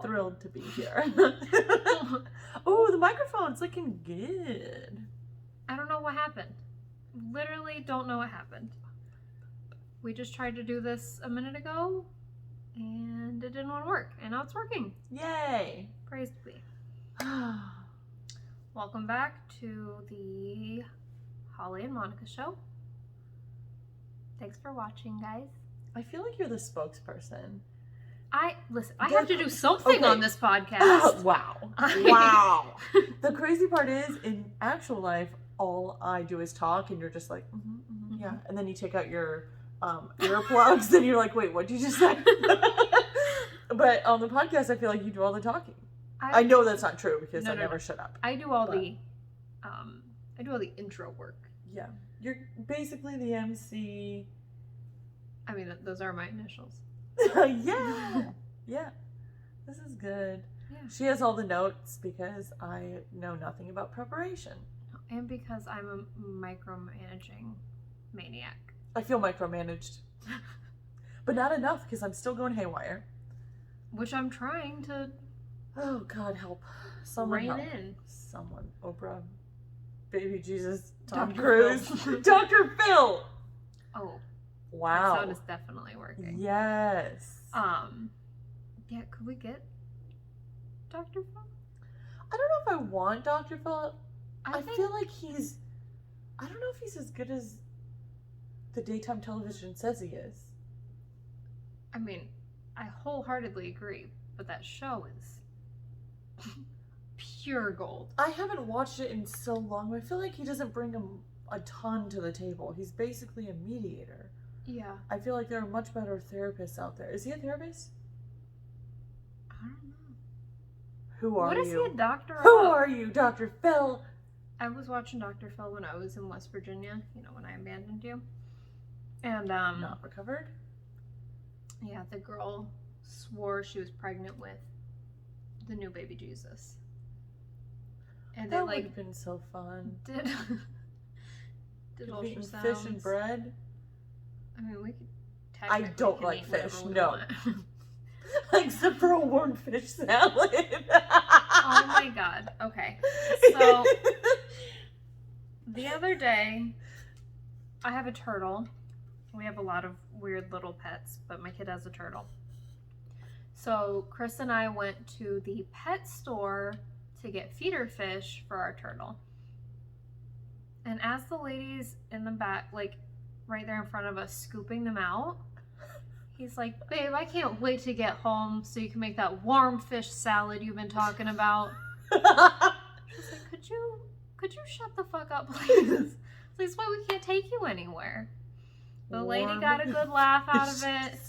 thrilled to be here. Oh, the microphone's looking good. I don't know what happened. Literally don't know what happened. We just tried to do this a minute ago, and it didn't want to work, and now it's working. Yay! Praise be. Welcome back to the Holly and Monica show. Thanks for watching, guys. I feel like you're the spokesperson. I have to do something on this podcast. Wow. Wow. The crazy part is, in actual life, all I do is talk, and you're just like, yeah. And then you take out your earplugs, and you're like, wait, what did you just say? But on the podcast, I feel like you do all the talking. I know that's not true because I never shut up. I do all the intro work. Yeah, you're basically the MC. I mean, those are my initials. Yeah. This is good. Yeah. She has all the notes because I know nothing about preparation. And because I'm a micromanaging maniac. I feel micromanaged. But not enough because I'm still going haywire. Which I'm trying to... Oh, God, help. Someone rein help. in. Someone. Oprah. Baby Jesus. Tom Dr. Cruise. Dr. Phil. Oh. Wow. That sound is definitely working. Yes. Yeah, could we get Dr. Phil? I don't know if I want Dr. Phil. I think... feel like he's... I don't know if he's as good as the daytime television says he is. I mean, I wholeheartedly agree, but that show is pure gold. I haven't watched it in so long, but I feel like he doesn't bring a ton to the table. He's basically a mediator. Yeah. I feel like there are much better therapists out there. Is he a therapist? I don't know. Who are you? What is he a doctor of? Who are you, Dr. Phil? I was watching Dr. Phil when I was in West Virginia, when I abandoned you. And, Not recovered? Yeah, the girl swore she was pregnant with the new baby Jesus. And That would have been so fun. did Eating ultrasounds. fish and bread? I mean, we could I technically don't like eat fish, whatever we no. want. Except for a warm fish salad. Oh my God. Okay. So, the other day, I have a turtle. We have a lot of weird little pets, but my kid has a turtle. So, Chris and I went to the pet store to get feeder fish for our turtle. And as the ladies in the back, like right there in front of us, scooping them out, he's like, babe, I can't wait to get home so you can make that warm fish salad you've been talking about. She's like, could you shut the fuck up, please? Please, why we can't take you anywhere. The lady got a good laugh out of it.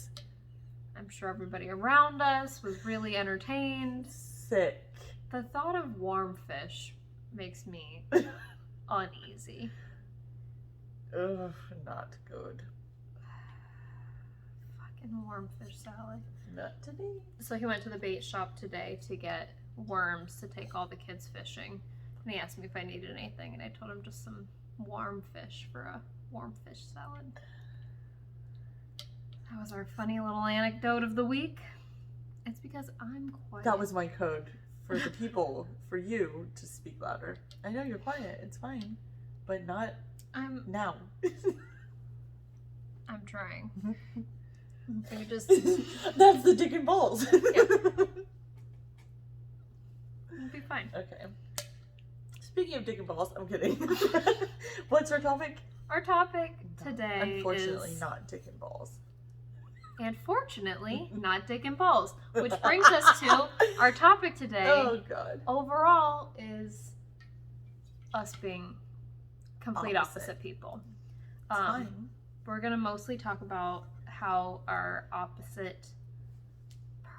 I'm sure everybody around us was really entertained. Sick. The thought of warm fish makes me uneasy. Ugh, not good. Fucking warm fish salad. Not today. So he went to the bait shop today to get worms to take all the kids fishing. And he asked me if I needed anything, and I told him just some warm fish for a warm fish salad. That was our funny little anecdote of the week. It's because I'm quiet. That was my code for the people, for you to speak louder. I know you're quiet, it's fine. But not now. I'm trying. So you just... That's the dick and balls. Yeah. It'll be fine. Okay. Speaking of dick and balls, I'm kidding. What's our topic? Our topic today Unfortunately, is... not dick and balls. And fortunately, not dick and balls. Which brings us to our topic today. Oh, God. Overall is us being complete opposite people. Fine. We're going to mostly talk about how our opposite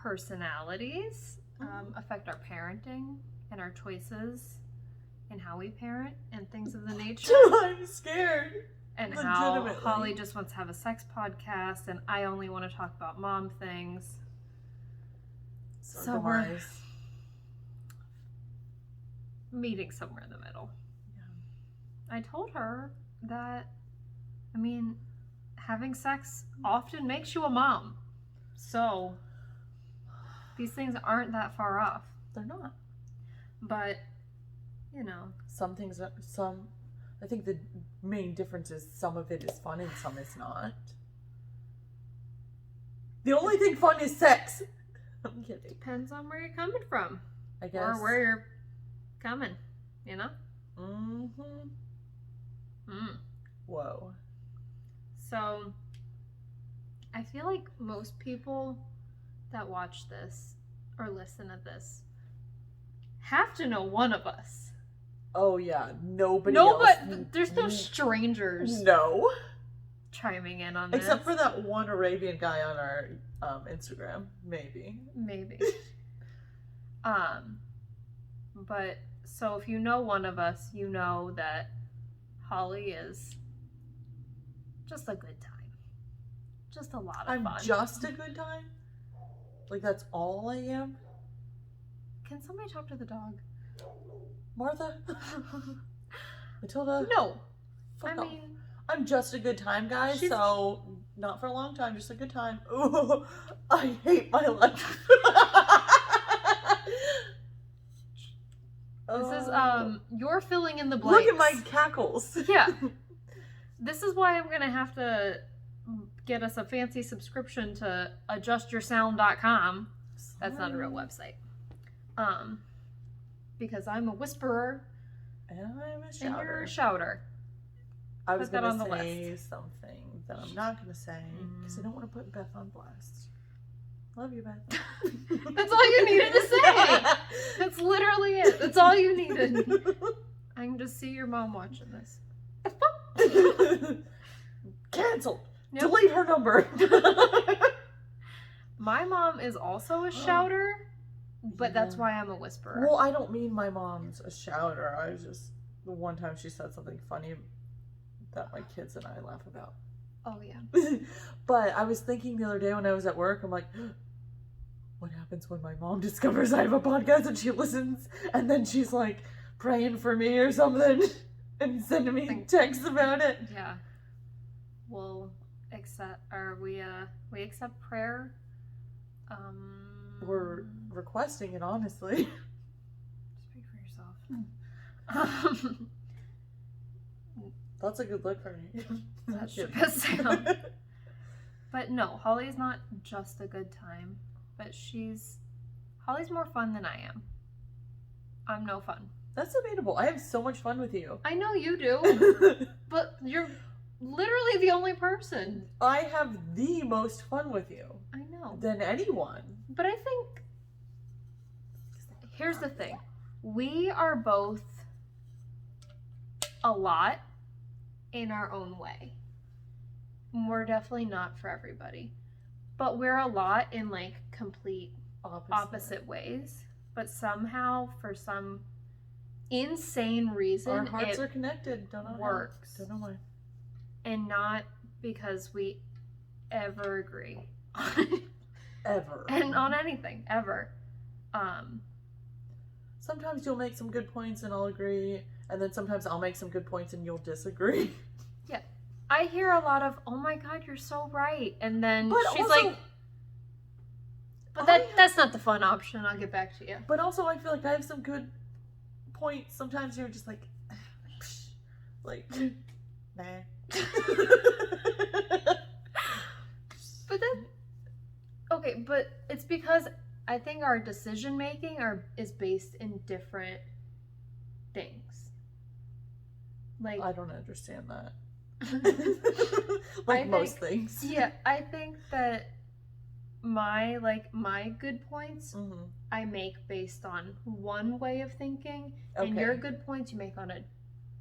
personalities affect our parenting and our choices and how we parent and things of the nature. I'm scared. And how Holly just wants to have a sex podcast and I only want to talk about mom things. So we're meeting somewhere in the middle. Yeah. I told her that, I mean, having sex often makes you a mom. So These things aren't that far off. They're not. But, you know. Some things are, I think the main difference is some of it is fun and some is not. The only thing fun is sex. I'm kidding. Depends on where you're coming from. I guess. Or where you're coming, you know? Whoa. So, I feel like most people that watch this or listen to this have to know one of us. Oh yeah, nobody else. There's no strangers No. chiming in on this. Except for that one Arabian guy on our Instagram, maybe. Maybe. But so if you know one of us, you know that Holly is just a good time. Just a lot of fun. I'm just a good time? Like that's all I am? Can somebody talk to the dog? Martha? Matilda? No. Fuck I off. mean, I'm just a good time, guys, She's- so not for a long time, just a good time. Ooh, I hate my life. this is you're filling in the blanks. Look at my cackles. Yeah. This is why I'm gonna have to get us a fancy subscription to adjustyoursound.com. That's not a real website. Because I'm a whisperer And I'm a and you're shouter. a shouter. I was Put that going on to the say something that I'm not going to say because I don't want to put Beth on blast. Love you, Beth. That's all you needed to say. That's literally it. That's all you needed. I can just see your mom watching this. Cancelled. Yep. Delete her number. My mom is also a shouter, but that's Yeah. why I'm a whisperer. Well, I don't mean my mom's a shouter. I was just, the one time she said something funny that my kids and I laugh about. Oh, yeah. But I was thinking the other day when I was at work, I'm like, what happens when my mom discovers I have a podcast and she listens and then she's like praying for me or something and sending me texts about it? Yeah. We'll accept, or we accept prayer. We're requesting it, honestly. Speak for yourself. That's a good look for me. That's the best sound. But no, Holly's not just a good time, but Holly's more fun than I am. I'm no fun. That's debatable. I have so much fun with you. I know you do, but you're literally the only person. I have the most fun with you I know. than anyone. But I think, here's the thing. We are both a lot in our own way. We're definitely not for everybody. But we're a lot in like complete opposite ways. But somehow, for some insane reason, Our hearts it are connected. Don't know works. How. Don't know why. And not because we ever agree. Ever. And on anything, ever. Sometimes you'll make some good points and I'll agree, and then sometimes I'll make some good points and you'll disagree. Yeah. I hear a lot of, oh my god, you're so right. And then But she's also, like, but that's not the fun option. I'll get back to you. But also I feel like I have some good points. Sometimes you're just like, like, nah. But then, okay, but it's because I think our decision making is based in different things. Like, I don't understand that. I think- Most things. yeah, I think that my good points Mm-hmm. I make based on one way of thinking, and your good points you make on a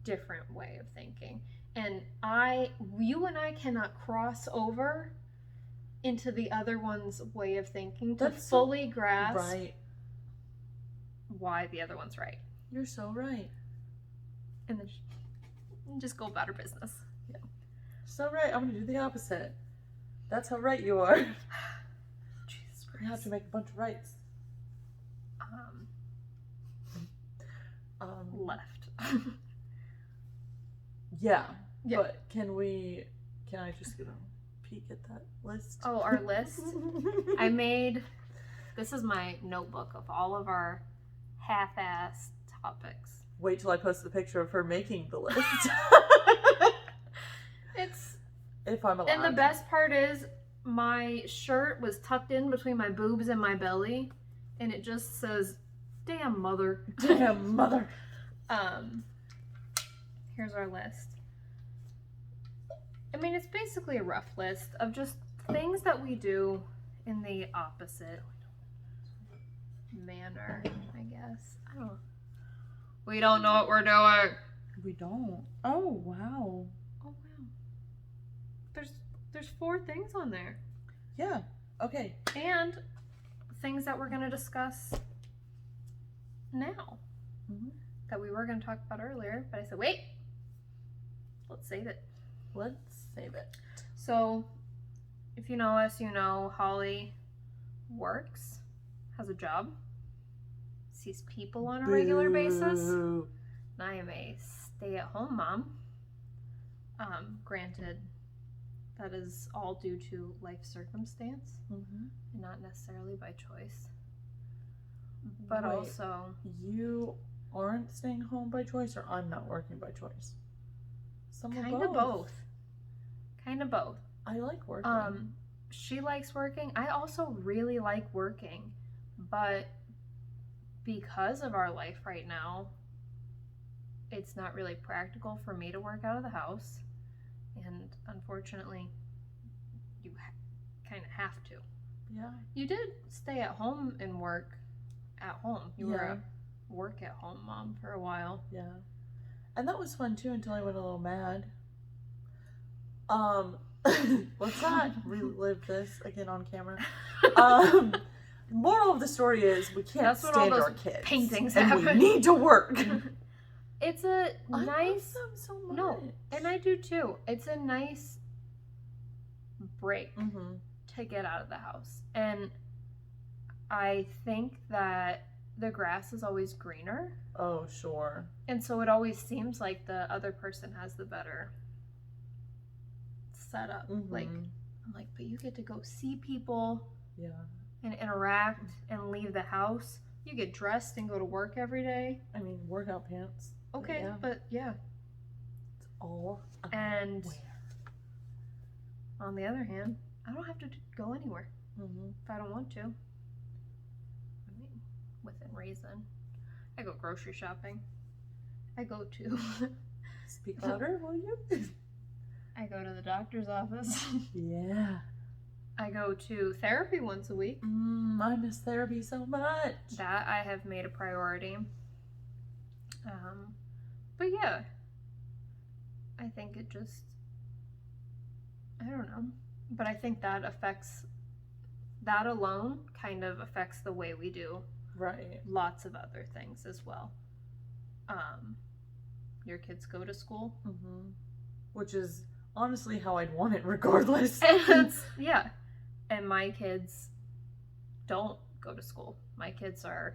different way of thinking. And you and I cannot cross over into the other one's way of thinking to That's fully grasp Right. why the other one's right. You're so right. And then just go about our business. So right. I'm gonna do the opposite. That's how right you are. Jesus You have Christ. to make a bunch of rights. Left. Yeah. Yeah. But can I just get a peek at that list? Oh, our list? I made This is my notebook of all of our half-assed topics. Wait till I post the picture of her making the list. It's... If I'm allowed. And the best part is, my shirt was tucked in between my boobs and my belly, and it just says, "Damn mother." Damn mother. Here's our list. I mean, it's basically a rough list of just things that we do in the opposite manner, I guess. I don't know. We don't know what we're doing. We don't. Oh, wow. Oh, wow. There's 4 things on there. Yeah. Okay. And things that we're going to discuss now. Mm-hmm. That we were going to talk about earlier, but I said, wait, let's save it. Let's save it. So, if you know us, you know Holly works, has a job, sees people on a regular basis, and I am a stay-at-home mom. Granted, that is all due to life circumstance, Mm-hmm. and not necessarily by choice. But Wait, also... You aren't staying home by choice, or I'm not working by choice? Kind of both. Kind of both. I like working. She likes working. I also really like working, but because of our life right now, it's not really practical for me to work out of the house, and unfortunately, you kind of have to. Yeah. You did stay at home and work at home. You were a work at home mom for a while. Yeah. And that was fun too until I went a little mad. Let's not relive this again on camera. Moral of the story is we can't That's when all stand those our kids. paintings and happen. we need to work. It's a I nice... love them so much. No, and I do too. It's a nice break Mm-hmm. to get out of the house. And I think that the grass is always greener. Oh, sure. And so it always seems like the other person has the better setup. Mm-hmm. Like, I'm like, but you get to go see people Yeah. and interact and leave the house. You get dressed and go to work every day. I mean, workout pants. Okay, Yeah. but yeah. It's all And wear. on the other hand, I don't have to go anywhere Mm-hmm. if I don't want to. I mean, within reason. I go grocery shopping. I go to... Speak louder, will you? I go to the doctor's office. Yeah. I go to therapy once a week. I miss therapy so much. That I have made a priority. But yeah, I think it just, I don't know. But I think that alone kind of affects the way we do Right. lots of other things as well. Your kids go to school. Mm-hmm. Which is honestly how I'd want it regardless. And yeah. And my kids don't go to school. My kids are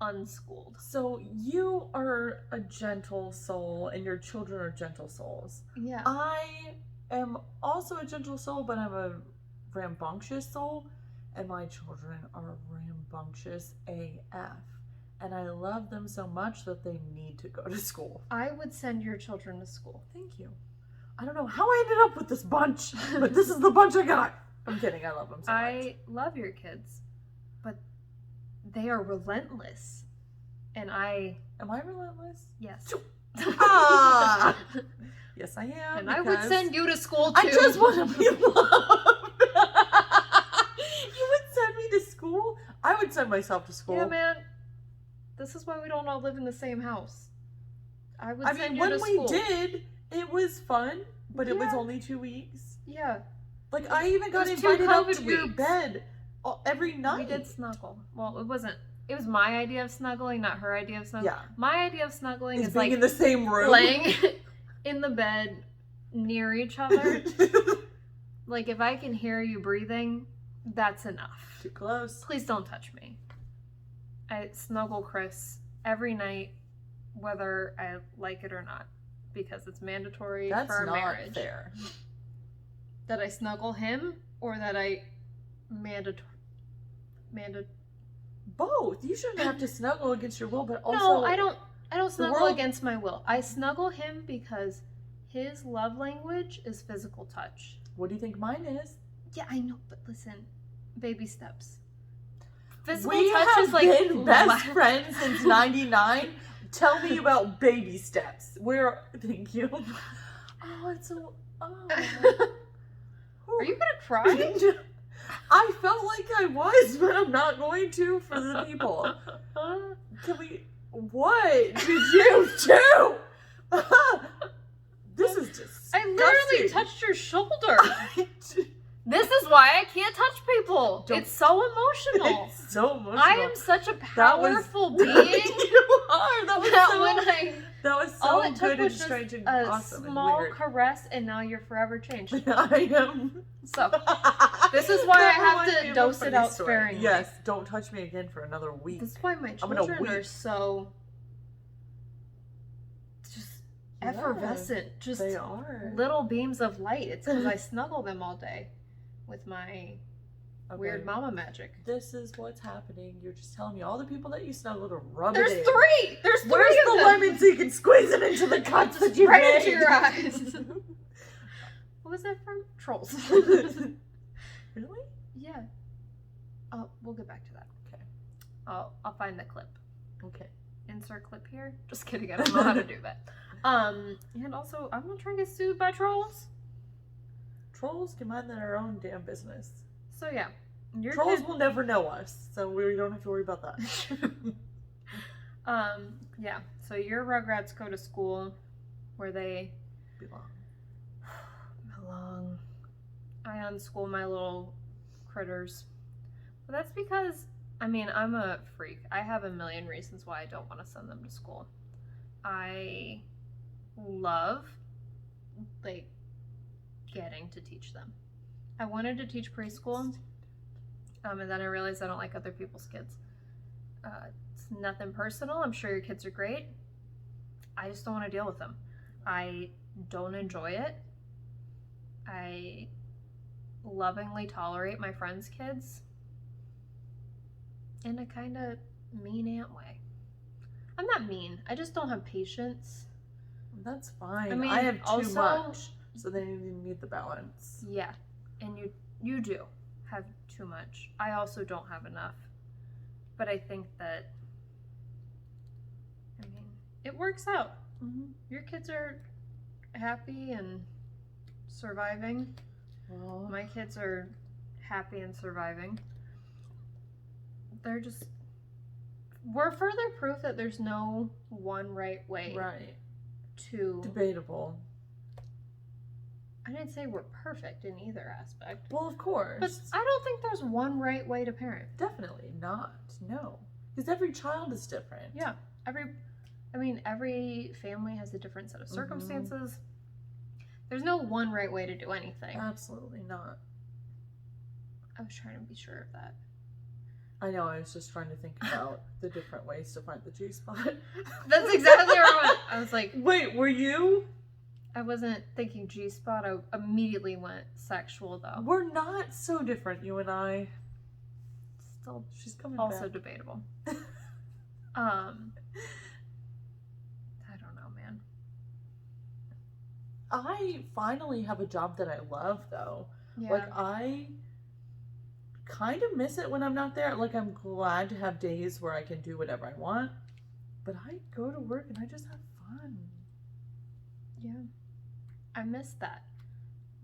unschooled. So you are a gentle soul and your children are gentle souls. Yeah. I am also a gentle soul, but I'm a rambunctious soul, and my children are rambunctious AF. And I love them so much that they need to go to school. I would send your children to school. Thank you. I don't know how I ended up with this bunch, but this is the bunch I got. I'm kidding. I love them so much. I love your kids, but they are relentless. And I... Am I relentless? Yes. Ah! Yes, I am. And I would send you to school too. I just want to be loved. You would send me to school? I would send myself to school. Yeah, man. This is why we don't all live in the same house. I would I send mean, you when to school. we did, it was fun, but it was Yeah. only 2 weeks. Yeah. Like, I even got was 2 invited up to COVID your weeks. bed every night. We did snuggle. Well, it wasn't... It was my idea of snuggling, not her idea of snuggling. Yeah. My idea of snuggling Is is being like in the same room. laying in the bed near each other. Like, if I can hear you breathing, that's enough. Too close. Please don't touch me. I snuggle Chris every night, whether I like it or not, because it's mandatory That's for our not marriage. fair. That I snuggle him, or that I Amanda? Both. You shouldn't have to snuggle against your will, but also No, I don't snuggle world- against my will. I snuggle him because his love language is physical touch. What do you think mine is? Yeah, I know, but listen, baby steps. Physical We touch have is like been best friends since '99. Tell me about baby steps. Thank you. Oh, it's so. Oh. Are you gonna cry? I felt like I was, but I'm not going to for the people. Can we? What did you do? This is disgusting. I literally touched your shoulder. This is why I can't touch people. It's so emotional. It's so emotional. I am such a powerful being. You are. That was all so it took good was and just strange and a awesome small and weird. caress, and now you're forever changed. I am. So this is why I That have reminds me to of a dose it funny out story. sparingly. Yes, don't touch me again for another week. This is why my I'm gonna children are weep. so just effervescent, just They are. little beams of light. It's because I snuggle them all day with my weird mama magic. This is what's happening. You're just telling me all the people that you snuggle to rub There's it in. three. There's three Where's of the them. lemon so you can squeeze it into the cuts that you Right made? into your eyes. What was that from? Trolls. Really? Yeah. We'll get back to that. Okay. I'll find the clip. Okay. Insert clip here. Just kidding. I don't know how to do that. And also, I'm not trying to get sued by trolls. Trolls can mind their own damn business. So yeah, your Trolls kid- will never know us, so we don't have to worry about that. Yeah. So your Rugrats go to school where they belong. I unschool my little critters, but that's because I'm a freak. I have a million reasons why I don't want to send them to school. I love getting to teach them. I wanted to teach preschool, and then I realized I don't like other people's kids. It's nothing personal. I'm sure your kids are great. I just don't want to deal with them. I don't enjoy it. I lovingly tolerate my friends' kids in a kind of mean aunt way. I'm not mean. I just don't have patience. That's fine. I mean, I have too also- much, so they need the balance. Yeah, and you do have too much. I also don't have enough. But I think that, it works out. Mm-hmm. Your kids are happy and surviving. Well, My kids are happy and surviving. We're further proof that there's no one right way right. to... Debatable. I didn't say we're perfect in either aspect. Well, of course. But I don't think there's one right way to parent. Definitely not. No. Because every child is different. Yeah. Every family has a different set of circumstances. There's no one right way to do anything. Absolutely not. I was trying to be sure of that. I know, I was just trying to think about the different ways to find the G-spot. That's exactly where I went. I was like... Wait, were you? I wasn't thinking G-spot. I immediately went sexual, though. We're not so different, you and I. Still She's coming also back. debatable. I don't know, man. I finally have a job that I love, though. Yeah. Like, I kind of miss it when I'm not there. Like, I'm glad to have days where I can do whatever I want. But I go to work and I just have fun. Yeah. I missed that.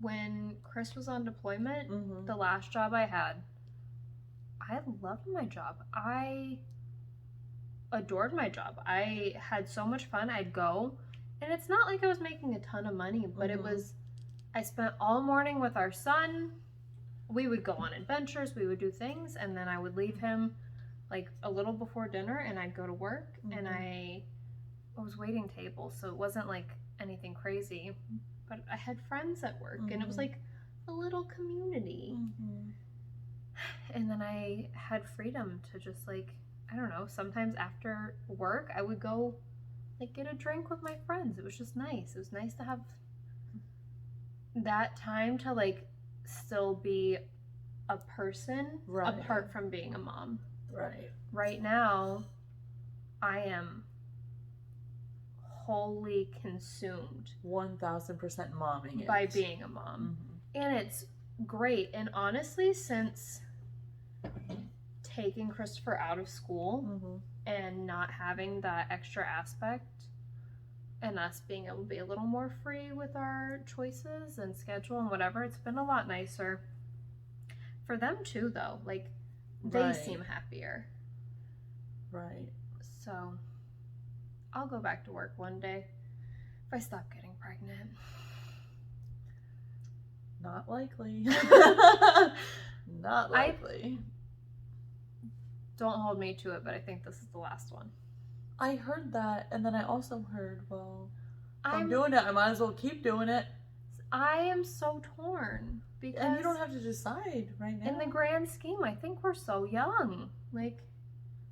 When Chris was on deployment, Mm-hmm. the last job I had, I loved my job. I adored my job. I had so much fun. I'd go, and it's not like I was making a ton of money, but it was, I spent all morning with our son. We would go on adventures, we would do things, and then I would leave him like a little before dinner, and I'd go to work, and I was waiting tables, so it wasn't like anything crazy, but I had friends at work, and it was like a little community. And then I had freedom to just like, I don't know, sometimes after work I would go like get a drink with my friends. It was just nice. It was nice to have that time to like still be a person Right. apart from being a mom. Right. Right now, I am wholly consumed 1000% momming it. by being a mom. Mm-hmm. And it's great. And honestly, since taking Christopher out of school Mm-hmm. and not having that extra aspect and us being able to be a little more free with our choices and schedule and whatever, it's been a lot nicer. For them too, though. Like, they Right. seem happier. Right. So, I'll go back to work one day if I stop getting pregnant. Not likely. Not likely. Don't hold me to it, but I think this is the last one. I heard that, and then I also heard, well, if I'm doing it, I might as well keep doing it. I am so torn because And you don't have to decide right now. in the grand scheme, I think we're so young. Like,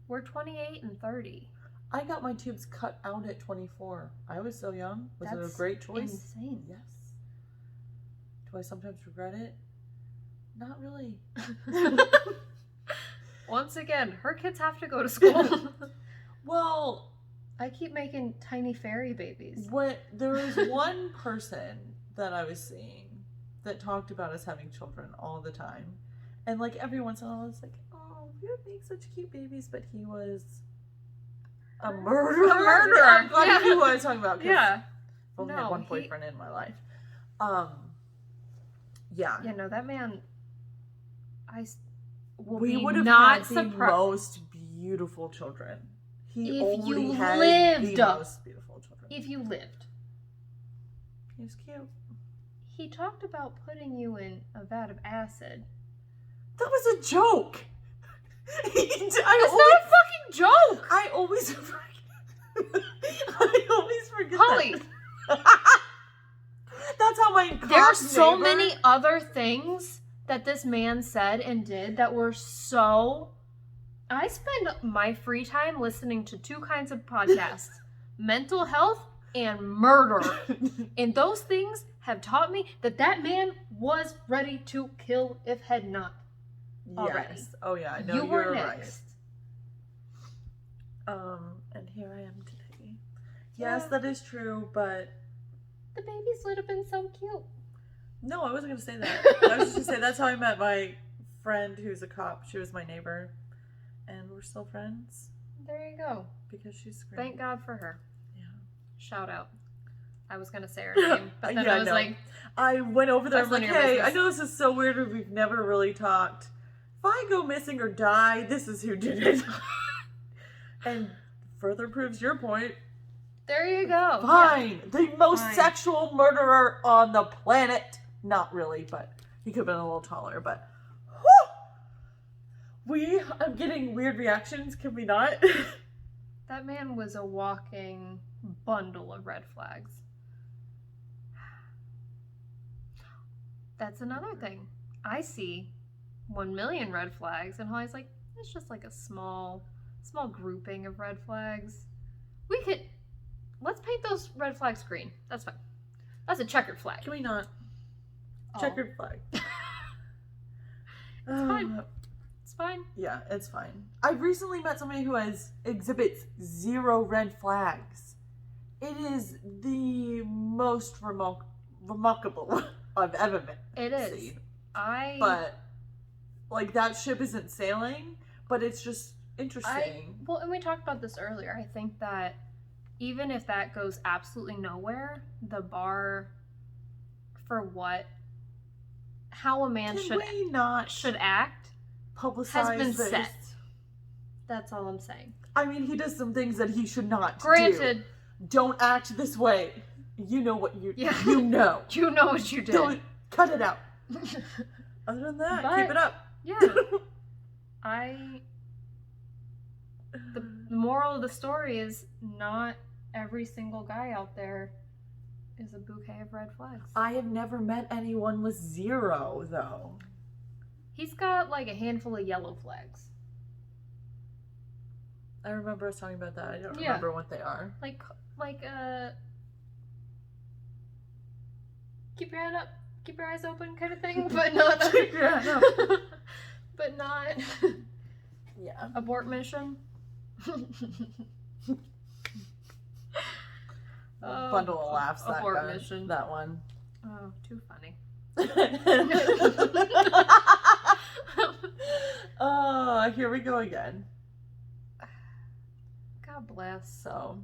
we're 28 and 30. I got my tubes cut out at 24. I was so young. Was it That's a great choice? insane. Yes. Do I sometimes regret it? Not really. Once again, her kids have to go to school. Well, I keep making tiny fairy babies. there was one person that I was seeing that talked about us having children all the time. And like every once in a while, I was like, oh, we would make such cute babies. But he was a murderer. A murderer. I'm glad Yeah. you knew what I was talking about. Yeah. I've only had No, one boyfriend in my life. Yeah. You know, that man, We would have not had the surprised. most beautiful children. He If already you had lived. the most beautiful children. If you lived. He was cute. He talked about putting you in a vat of acid. That was a joke. It's not a fucking joke! I always forget Holly, that. That's how my there are cop so neighbor- many other things that this man said and did that were so... I spend my free time listening to two kinds of podcasts. Mental health and murder. And those things have taught me that man was ready to kill if had not already. Yes. Oh yeah. No, you were you're next. right. And here I am today. Yes, that is true, but The babies would have been so cute. no, I wasn't gonna say that. I was just gonna say that's how I met my friend who's a cop. She was my neighbor, and we're still friends There you go. because she's great. Thank God for her. Yeah. Shout out. I was gonna say her name, but then Yeah, I was no. like, I went over there. I That's was like, none of your hey, I business. know this is so weird, but we've never really talked. If I go missing or die, this is who did it. And further proves your point. there you go. Fine. The most Fine. sexual murderer on the planet. Not really, but he could have been a little taller, but whew. I'm getting weird reactions, can we not? That man was a walking bundle of red flags. That's another thing. I see 1 million red flags, and Holly's like, it's just like a small grouping of red flags. Let's paint those red flags green. That's fine. That's a checkered flag. Can we not? Oh. Checkered flag. It's fine. It's fine. Yeah, it's fine. I recently met somebody who exhibits 0 red flags. It is the most remarkable I've ever been. It is. Seen. But like that ship isn't sailing, but it's just interesting. Well, and we talked about this earlier. I think that even if that goes absolutely nowhere, the bar for how a man Can we not should act publicize has been this? set. That's all I'm saying. I mean, he does some things that he should not Granted, do. Don't act this way. You know what you Yeah. you know. you know what you did. Don't cut it out. Other than that, But- keep it up. Yeah. The moral of the story is not every single guy out there is a bouquet of red flags. I have never met anyone with 0, though. He's got like a handful of yellow flags. I remember us talking about that. I don't Yeah. remember what they are. Like keep your head up, keep your eyes open kind of thing, but no. Yeah, no. it? Yeah. Abort mission. Bundle of laughs. That abort guy. mission. That one. Oh, too funny. Oh, here we go again. God bless. So,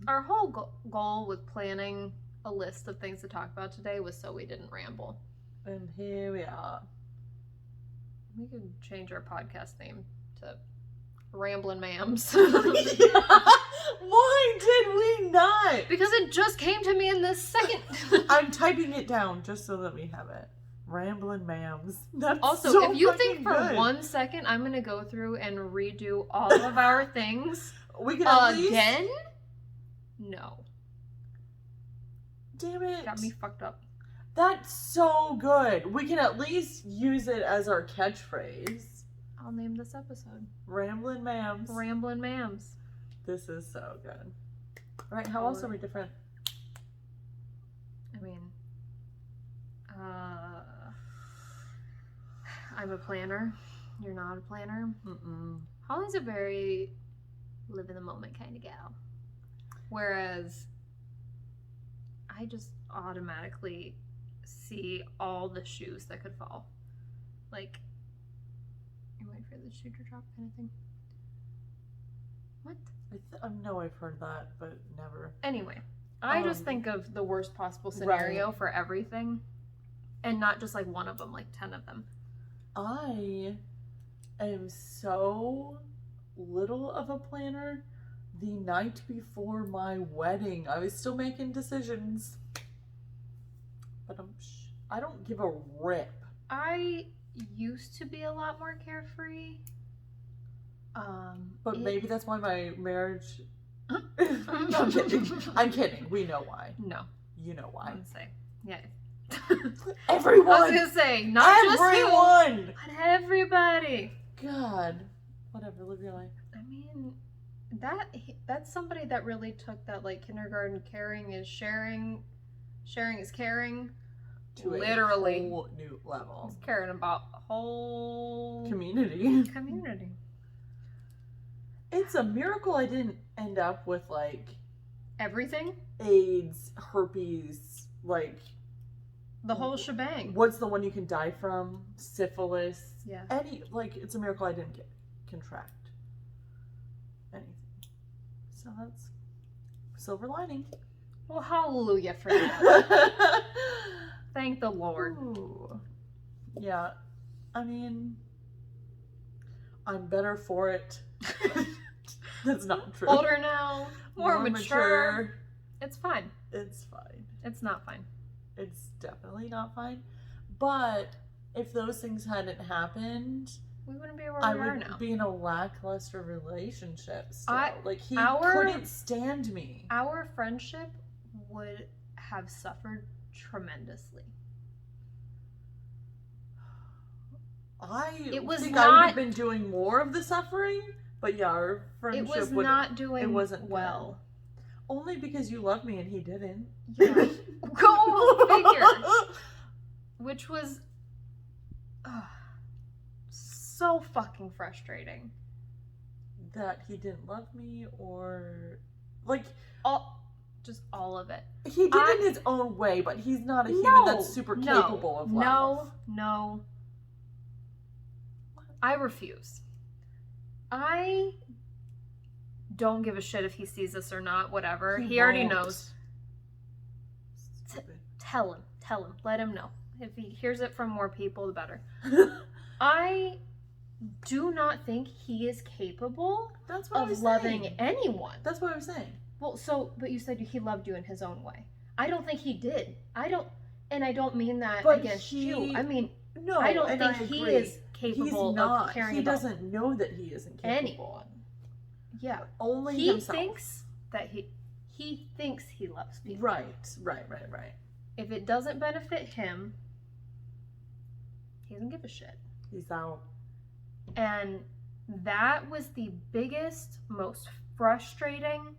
our whole goal with planning a list of things to talk about today was so we didn't ramble. and here we are. We could change our podcast name to Ramblin' Mams. Why did we not? Because it just came to me in this second. I'm typing it down just so that we have it. Ramblin' Mams. That's Also, so if you fucking think for good. 1 second I'm going to go through and redo all of our things we can at least... again, no. Damn it. Got me fucked up. That's so good. We can at least use it as our catchphrase. I'll name this episode Ramblin' Mams. Ramblin' Mams. This is so good. All right, how else are we different? I mean, I'm a planner. You're not a planner. Mm-mm. Holly's a very live in the moment kind of gal. Whereas I just automatically see all the shoes that could fall. Like, you wait for the shoe to drop kind of thing. What? I know I've heard that, but never. Anyway, I just think of the worst possible scenario for everything. And not just like one of them, like 10 of them. I am so little of a planner. The night before my wedding, I was still making decisions. But I don't give a rip. I used to be a lot more carefree. But maybe that's why my marriage... I'm kidding. I'm kidding. We know why. No. You know why. I would say. Yeah. Everyone! I was going to say, not everyone! just you, but everybody. God. Whatever, live your life. I mean, that's somebody that really took that, like, kindergarten caring is sharing is caring. To literally a whole new level. He's caring about a whole community. It's a miracle I didn't end up with, like, everything? AIDS, herpes, like... the whole shebang. What's the one you can die from? Syphilis. Yeah. It's a miracle I didn't contract anything. So that's silver lining. Well, hallelujah for that. Thank the Lord. Ooh. Yeah. I mean, I'm better for it. That's not true. Older now, more mature. It's fine. It's fine. It's not fine. It's definitely not fine. But if those things hadn't happened, we wouldn't be where we are now. I would be in a lackluster relationship still. He couldn't stand me. Our friendship would have suffered tremendously. I think I would have been doing more of the suffering, but yeah, our friendship it was not doing it wasn't well. Good. Only because you love me and he didn't. Yeah. Go figure. Which was so fucking frustrating. That he didn't love me, or like just all of it. He did it in his own way, but he's not a human that's super capable of love. No. I refuse. I don't give a shit if he sees us or not, whatever. He already knows. Tell him. Let him know. If he hears it from more people, the better. I do not think he is capable of loving anyone. That's what I was saying. Well, but you said he loved you in his own way. I don't think he did. I don't mean that against you. I mean, no, I don't think he is capable of caring about doesn't know that he isn't capable. Anyone. Yeah. Only himself. Thinks that he thinks he loves people. Right. If it doesn't benefit him, he doesn't give a shit. He's out. And that was the biggest, most frustrating.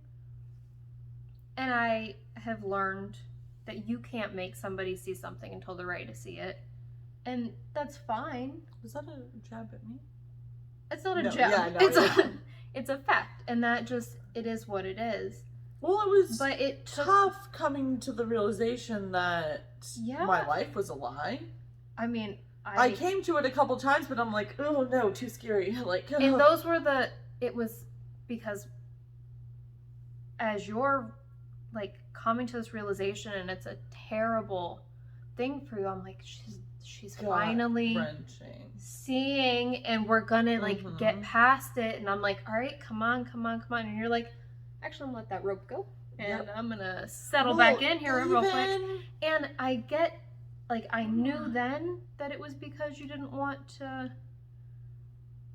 And I have learned that you can't make somebody see something until they're ready to see it. And that's fine. Was that a jab at me? It's not a No, gem. yeah, no, it's yeah. it's a fact, and that just it is what it is. Well, it was But it took, tough coming to the realization that Yeah. my life was a lie. I mean, I came to it a couple times, but I'm like, oh no, too scary. Like, and those were it was because as you're like coming to this realization, and it's a terrible thing for you, I'm like, she's finally wrenching. seeing, and we're gonna like get Mhm. past it. And I'm like, all right, come on. And you're like, actually, I'm gonna let that rope go, and Yep. I'm gonna settle back in here real quick. Even- And I get, like, I knew then that it was because you didn't want to.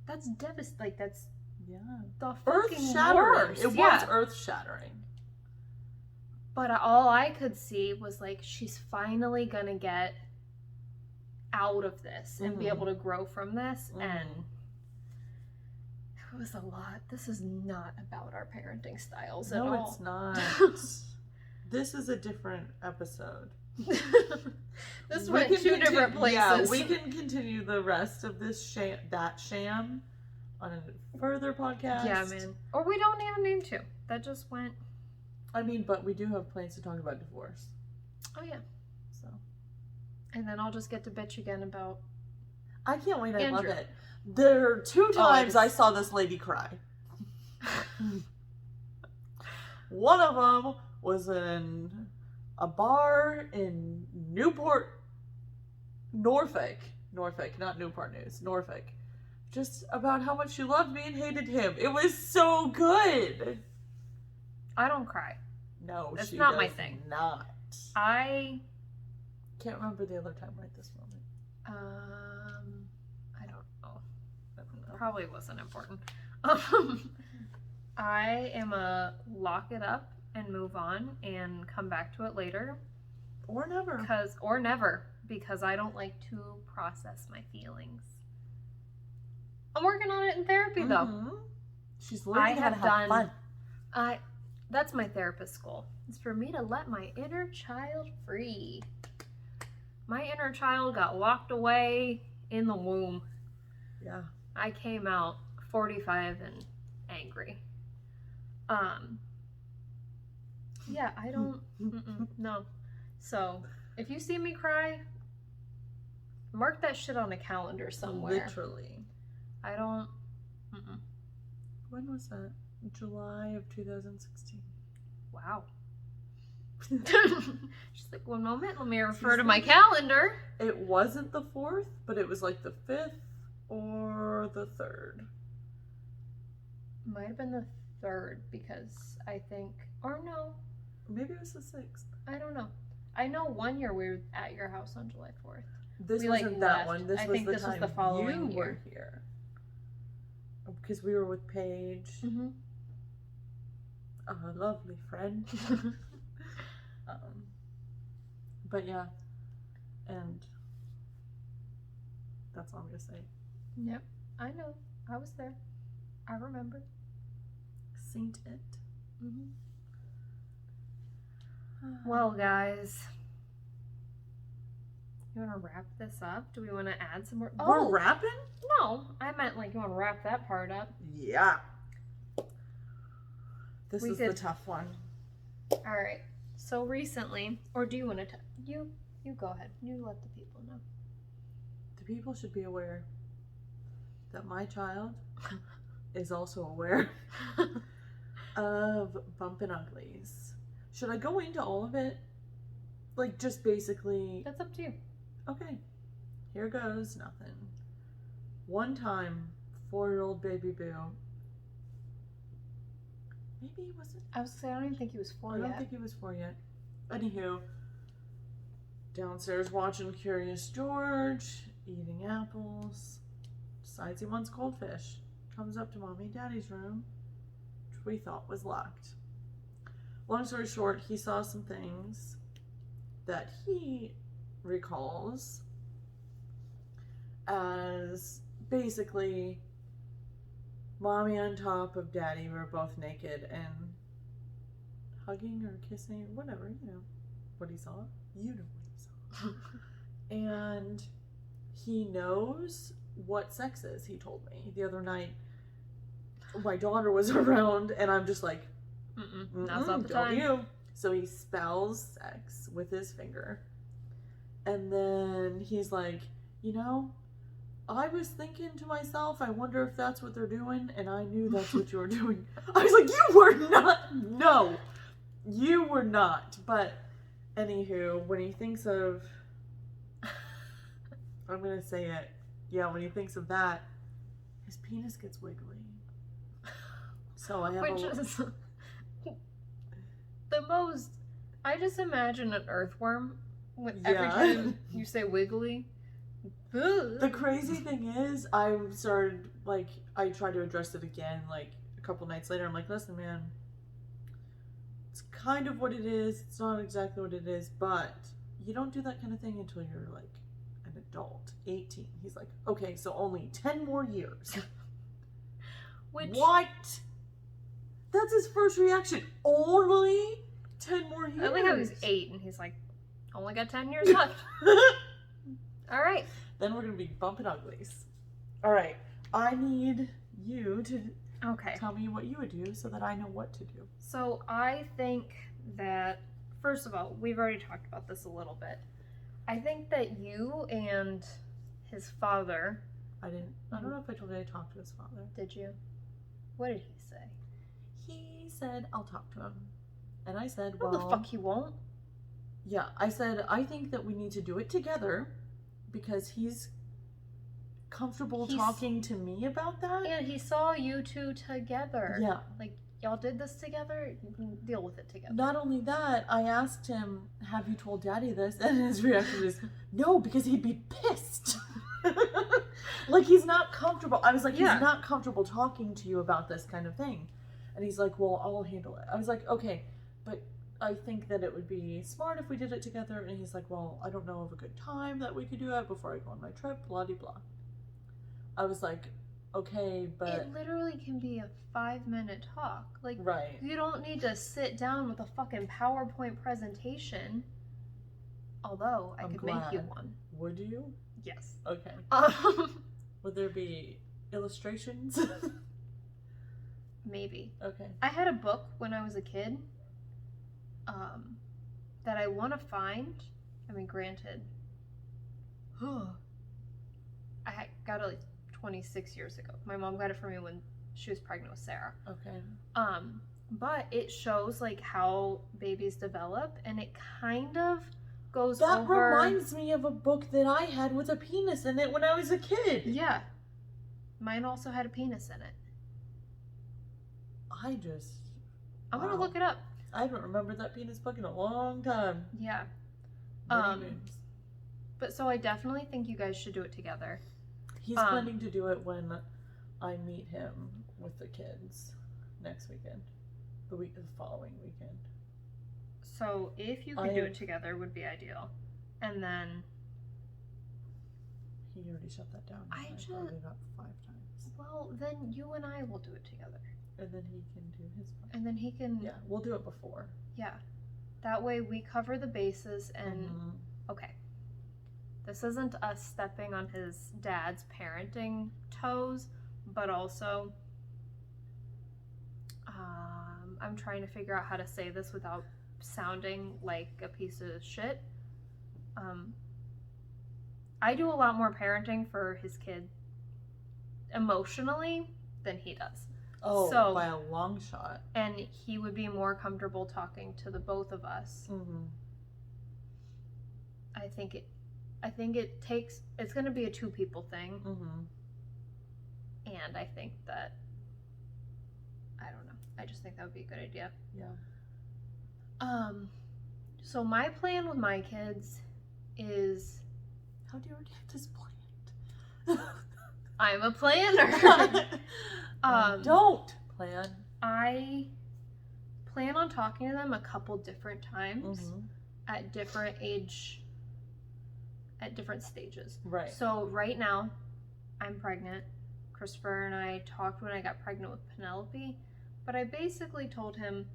That's devastating. Like, that's Yeah. the Earth fucking shattering. worst. It was Yeah. earth shattering. But all I could see was like, she's finally gonna get out of this and be Mhm. able to grow from this. Mhm. And it was a lot. This is not about our parenting styles at all. No, it's not. This is a different episode. This went two different places. Yeah, we can continue the rest of this sham on a further podcast. Yeah, man. Or we don't even need to. That just went. I mean, but we do have plans to talk about divorce. Oh yeah. So And then I'll just get to bitch again about. I can't wait. I love Andrew. it. There are two times I just- saw this lady cry. One of them was in a bar in Norfolk, not Newport News, Norfolk. Just about how much she loved me and hated him. It was so good. I don't cry. No, That's she not my does thing. Not. I Can't remember the other time right this moment. I don't know. I don't know. Probably wasn't important. I am a lock it up and move on and come back to it later. Or never. Because I don't like to process my feelings. I'm working on it in therapy though. Mhm. She's learning how to have fun. That's my therapist goal. It's for me to let my inner child free. My inner child got locked away in the womb. Yeah. I came out 45 and angry. Yeah, I don't. No. So if you see me cry, mark that shit on a calendar somewhere. Literally. I don't. When was that? July of 2016. Wow. She's like, one moment, let me refer to my calendar. It wasn't the 4th, but it was like the 5th or the 3rd. Might have been the 3rd because I think, or no, Maybe it was the 6th. I don't know. I know one year we were at your house on July 4th. This We, wasn't like, that left. one. This I was think the this was time the following you year. were here. Because we were with Paige, Mm-hmm. a lovely friend. But yeah, and that's all I'm gonna say. Yep, I know. I was there. I remember. Saint it. Mm-hmm. Well, guys, you want to wrap this up? Do we want to add some more? We're wrapping? No, I meant like you want to wrap that part up. Yeah. This We is could- the tough one. All right. So recently, or do you want to? You go ahead. You let the people know. The people should be aware that my child is also aware of bumpin' uglies. Should I go into all of it? Like, just basically. That's up to you. Okay, here goes nothing. One time, 4-year-old baby Boo. Maybe he wasn't. I was gonna say I don't even think he was 4 I don't yet. think he was 4 yet. Anywho, downstairs watching Curious George, eating apples. Decides he wants goldfish. Comes up to mommy and daddy's room, which we thought was locked. Long story short, he saw some things that he recalls as basically mommy on top of daddy were both naked and hugging or kissing, whatever, you know what he saw. You know what he saw. And he knows what sex is, he told me. The other night, my daughter was around, and I'm just like, That's not the don't time. you. So he spells sex with his finger. And then he's like, I was thinking to myself, I wonder if that's what they're doing, and I knew that's what you were doing. I was like, you were not. No, you were not. But anywho, when he thinks of, I'm going to say it. Yeah, when he thinks of that, his penis gets wiggly. So I have Which is the most, I just imagine an earthworm with every time you say wiggly. The crazy thing is, I tried to address it again, like, a couple nights later. I'm like, listen, man, it's kind of what it is. It's not exactly what it is, but you don't do that kind of thing until you're, like, an adult, 18. He's like, okay, so only 10 more years. What? That's his first reaction. Only 10 more years. I like how he's 8 and he's like, only got 10 years left. All right. Then we're going to be bumping uglies. All right. I need you to tell me what you would do so that I know what to do. So I think that, first of all, we've already talked about this a little bit. I think that you and his father... I don't know if I told you I talked to his father. Did you? What did he say? He said, I'll talk to him. And I said, well... the fuck he won't? Yeah, I said, I think that we need to do it together because he's comfortable talking to me about that. And he saw you two together. Yeah. Like, y'all did this together, you can deal with it together. Not only that, I asked him, have you told Daddy this? And his reaction was, no, because he'd be pissed. Like, he's not comfortable. I was like, he's not comfortable talking to you about this kind of thing. And he's like, well, I'll handle it. I was like, okay, but I think that it would be smart if we did it together. And he's like, well, I don't know of a good time that we could do it before I go on my trip, blah, blah, blah. I was like, okay, but... It literally can be a 5-minute talk. Like, right. You don't need to sit down with a fucking PowerPoint presentation. Although, I could make you one. Would you? Yes. Okay. Would there be illustrations? Maybe. Okay. I had a book when I was a kid that I want to find. I mean, granted, I got it like 26 years ago. My mom got it for me when she was pregnant with Sarah. Okay. But it shows like how babies develop, and it kind of goes that over... reminds me of a book that I had with a penis in it when I was a kid. Yeah. Mine also had a penis in it. I'm gonna look it up. I haven't remembered that penis book in a long time. Yeah. But so I definitely think you guys should do it together. He's planning to do it when I meet him with the kids next weekend. The following weekend. So if you could do it together would be ideal. And then... He already shut that down. I brought it up 5 times. Well, then you and I will do it together. And then he can do his part. And then he can... Yeah, we'll do it before. Yeah. That way we cover the bases and... Okay. This isn't us stepping on his dad's parenting toes, but also... I'm trying to figure out how to say this without sounding like a piece of shit. I do a lot more parenting for his kid emotionally than he does. Oh, so, by a long shot. And he would be more comfortable talking to the both of us. Mm-hmm. I think it takes, it's going to be a 2 people thing. Mm-hmm. And I think that, I don't know. I just think that would be a good idea. Yeah. So my plan with my kids is... How do you already have this planned? I'm a planner. Don't plan. I plan on talking to them a couple different times at different stages. Right. So right now, I'm pregnant. Christopher and I talked when I got pregnant with Penelope, but I basically told him,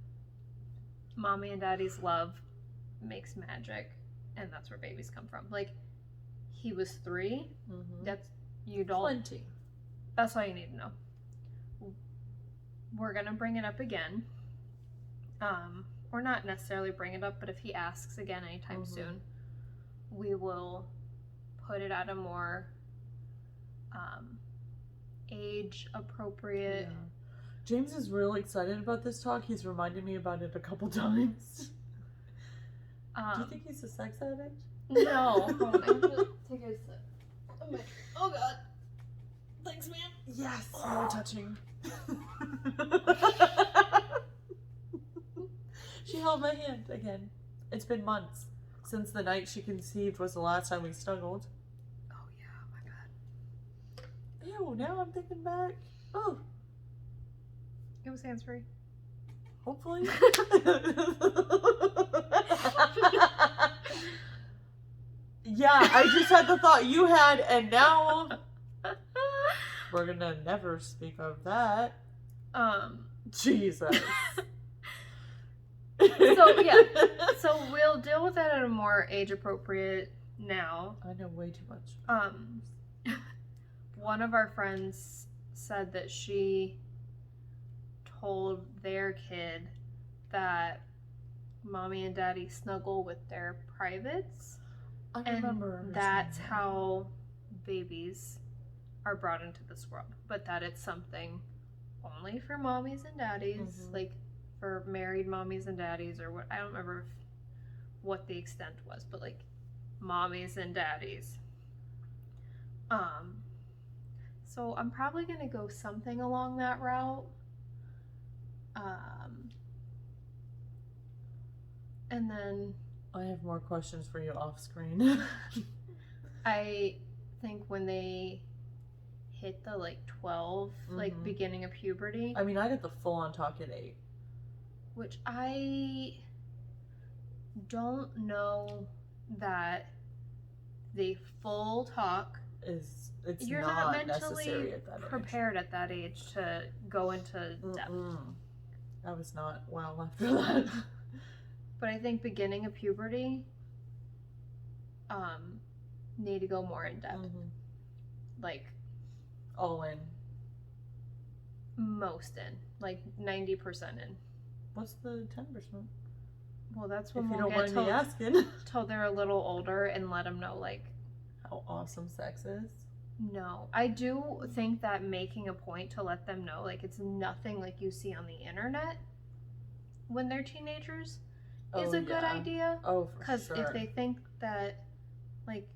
Mommy and Daddy's love makes magic, and that's where babies come from. Like, he was 3. you don't. Plenty. That's all you need to know. We're gonna bring it up again. Or not necessarily bring it up, but if he asks again anytime soon, we will put it at a more age appropriate. Yeah. James is really excited about this talk. He's reminded me about it a couple times. Do you think he's a sex addict? No. Hold on, I have to take a sip. Oh god. Thanks, man. Yes, no touching. She held my hand again. It's been months since the night she conceived was the last time we snuggled. Oh yeah, oh my god. Ew, now I'm thinking back. Oh. It was hands-free. Hopefully. Yeah, I just had the thought you had, and now we're gonna never speak of that. Jesus. So yeah, so we'll deal with that at a more age appropriate now. I know way too much. One of our friends said that she told their kid that mommy and daddy snuggle with their privates. I remember. And that's how babies are brought into this world. But that it's something only for mommies and daddies, like for married mommies and daddies, or what, I don't remember what the extent was, but like mommies and daddies. So I'm probably gonna go something along that route. And then I have more questions for you off screen. I think when they hit the like 12, like beginning of puberty. I mean, I got the full on talk at 8. Which I don't know that the full talk you're not mentally at that prepared at that age to go into depth. I was not well after that. But I think beginning of puberty, need to go more in depth. Like all in. Most in. Like 90% in. What's the 10%? Well, that's when if we'll you don't get mind me asking. till they're a little older and let them know like how awesome sex is. No, I do think that making a point to let them know like it's nothing like you see on the internet when they're teenagers is a good idea. Oh, for Because sure. if they think that like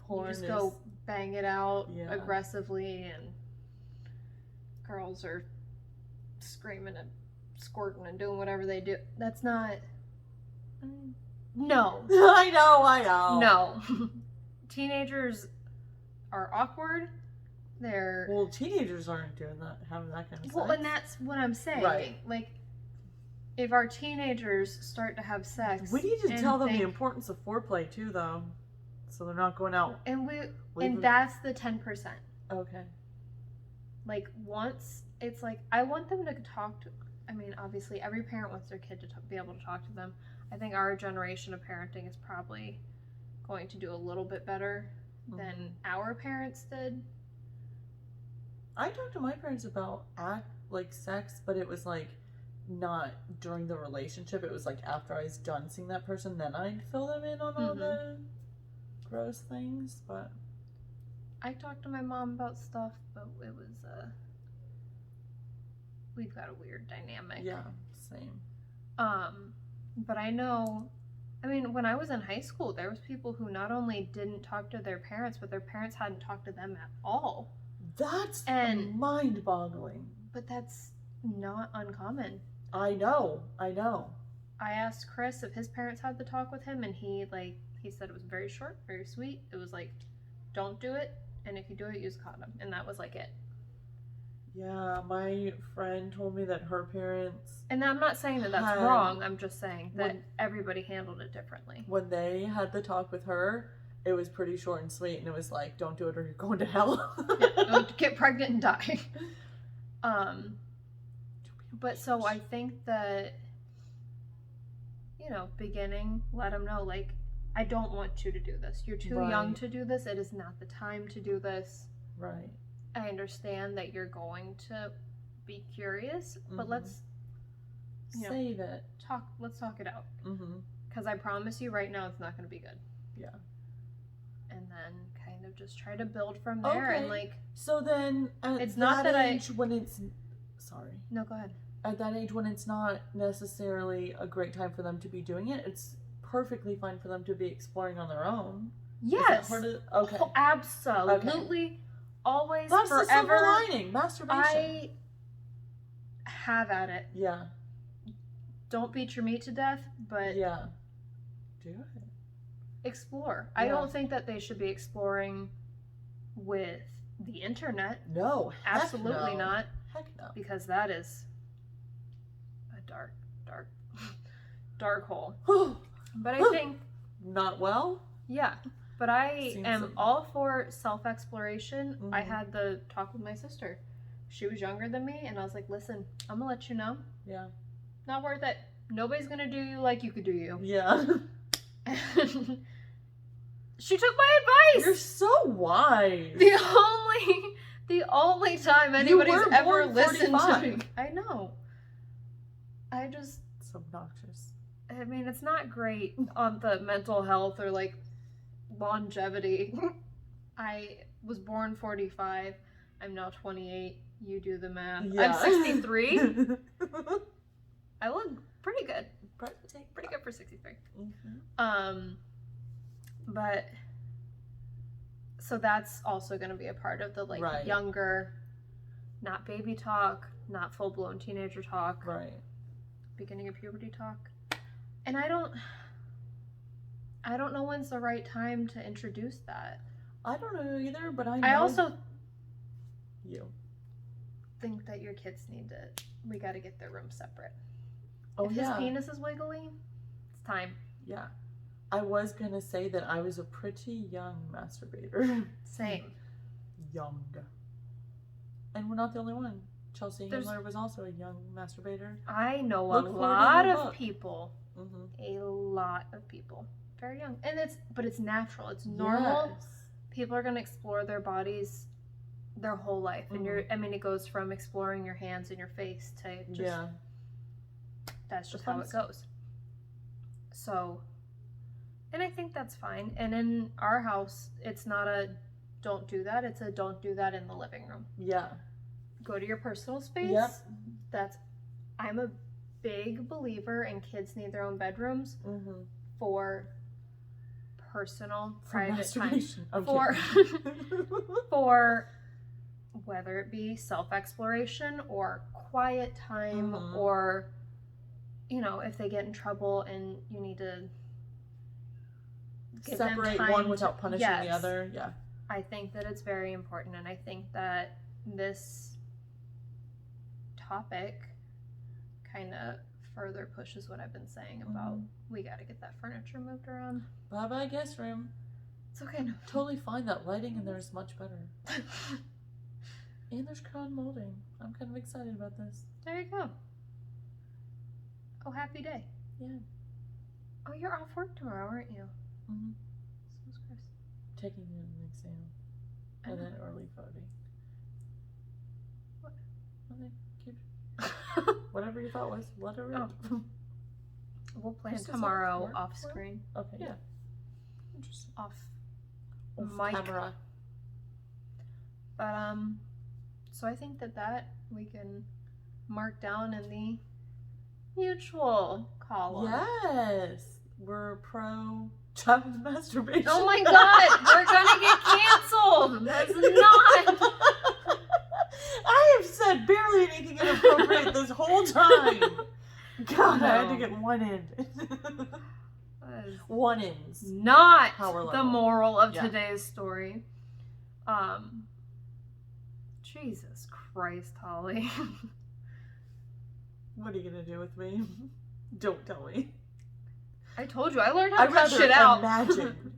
porn you just go bang it out Yeah. aggressively and girls are screaming and squirting and doing whatever they do, that's not. No. I know. No. Teenagers are awkward. They're Well, teenagers aren't doing that, having that kind of sex. well, and that's what I'm saying. Right. Like, if our teenagers start to have sex, We need to tell them the think- importance of foreplay too, though, so they're not going out. and leaving- that's the 10%. Okay. Like once it's like I want them to talk to. I mean, obviously, every parent wants their kid to be able to talk to them. I think our generation of parenting is probably going to do a little bit better than our parents did. I talked to my parents about sex, but it was like not during the relationship. It was like after I was done seeing that person, then I'd fill them in on all the gross things. But I talked to my mom about stuff, but it was we've got a weird dynamic. yeah, same. But I know, I mean, when I was in high school, there was people who not only didn't talk to their parents, but their parents hadn't talked to them at all. That's And- mind-boggling. But that's not uncommon. I know. I asked Chris if his parents had the talk with him, and he said it was very short, very sweet. It was like, don't do it, and if you do it, use a condom. And that was like it. Yeah, my friend told me that her parents, And I'm not saying that that's Had- wrong. I'm just saying that When- everybody handled it differently. when they had the talk with her, it was pretty short and sweet, and it was like, don't do it or you're going to hell. Get pregnant and die. But so I think that, beginning, let them know, like, I don't want you to do this. You're too Right. young to do this. It is not the time to do this. Right. I understand that you're going to be curious, but let's save it. Let's talk it out. Mm-hmm. Because I promise you right now it's not going to be good. Yeah. And then kind of just try to build from there. And like, so then at it's that not that age when it's, sorry. No, go ahead. At that age when it's not necessarily a great time for them to be doing it, it's perfectly fine for them to be exploring on their own. Yes. Is that part of, okay. Oh, absolutely. Okay. Always, that's forever. The silver lining. Masturbation. I have at it. Yeah. Don't beat your meat to death, but yeah, do it. Explore. Yeah. I don't think that they should be exploring with the internet. No, absolutely not. Heck no. Because that is a dark hole. But I think not well. Yeah, but I am all for self-exploration. Mm-hmm. I had the talk with my sister. She was younger than me, and I was like, "Listen, I'm gonna let you know. Yeah. Not worth it. Nobody's gonna do you like you could do you." Yeah. She took my advice. You're so wise. The only time anybody's ever listened to me. I know. It's obnoxious. I mean, it's not great on the mental health or like longevity. I was born 45. I'm now 28. You do the math. Yeah. I'm 63. I look pretty good. Pretty good for 63. Mm-hmm. But so that's also going to be a part of the younger, not baby talk, not full-blown teenager talk. Right. Beginning of puberty talk. And I don't know when's the right time to introduce that. I don't know either, but I know. I also think that your kids we got to get their room separate. Oh, if his penis is wiggly, it's time. Yeah. I was going to say that I was a pretty young masturbator. Same. Young. And we're not the only one. Chelsea Handler was also a young masturbator. I know a lot of people. Mm-hmm. A lot of people. Very young. And it's natural. It's normal. Yes. People are going to explore their bodies their whole life. Mm-hmm. And it goes from exploring your hands and your face to just... Yeah. That's just how it goes. So... And I think that's fine. And in our house, it's not a don't do that. It's a don't do that in the living room. Yeah. Go to your personal space. Yep. I'm a big believer in kids need their own bedrooms for personal, private time. For whether it be self-exploration or quiet time or, if they get in trouble and you need to separate one without punishing the other. Yeah. I think that it's very important, and I think that this topic kind of further pushes what I've been saying about we got to get that furniture moved around. Bye-bye guest room. It's okay. No. Totally fine. That lighting in there is much better. And there's crown molding. I'm kind of excited about this. There you go. Oh, happy day. Yeah. Oh, you're off work tomorrow, aren't you? Mm-hmm. So Chris. Taking an exam. And then early voting. What? Nothing. Whatever you thought was. Whatever. Oh. We'll plan tomorrow off screen. Okay, yeah. Interesting. Off mic. Camera. But, so I think that we can mark down in the mutual column. Yes. We're pro child masturbation. Oh my god, we're gonna get canceled. That's not. I have said barely anything inappropriate this whole time. God, no. I had to get one in. One ins. Not the moral of today's story. Jesus Christ, Holly. What are you gonna do with me? Don't tell me. I told you, I learned how to cut shit out. Imagine.